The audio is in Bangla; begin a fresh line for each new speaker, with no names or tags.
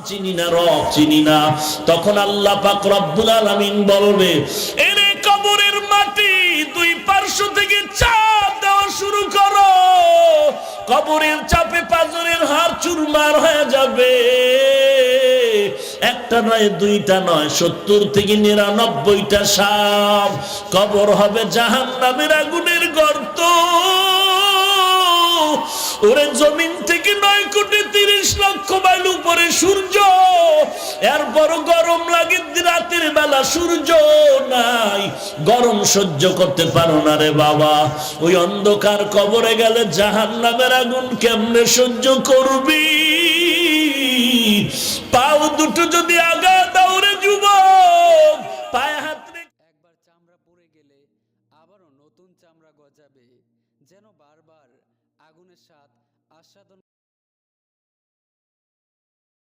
চিনি না, রব চিনি না। তখন আল্লাহ পাক রব্বুল আলামিন বলবে, এরে কবরের মাটি দুই পার্শ্ব থেকে চাপ দেওয়া শুরু করো। কবরের চাপে পাঁজরের হাড় চুরমার হয়ে যাবে। একটা নয়, দুইটা নয়, 70 থেকে 99টা সাপ। কবর হবে জাহান্নামের আগুনের গর্ত। ওরে জমিন থেকে 9,30,00,000 মাইল উপরে সূর্য, এরপর গরম লাগে রাতের বেলা, সূর্য নাই, গরম সহ্য করতে পারো না রে বাবা। ওই অন্ধকার কবরে গেলে জাহান্নামের আগুন কেমনে সহ্য করবি? পাও দুটো যদি আগা দাও রে যুবক, পায়ে হাত
একবার চামড়া পুড়ে গেলে আবারও নতুন চামড়া গজাবে, যেন বারবার আগুনের স্বাদ আস্বাদন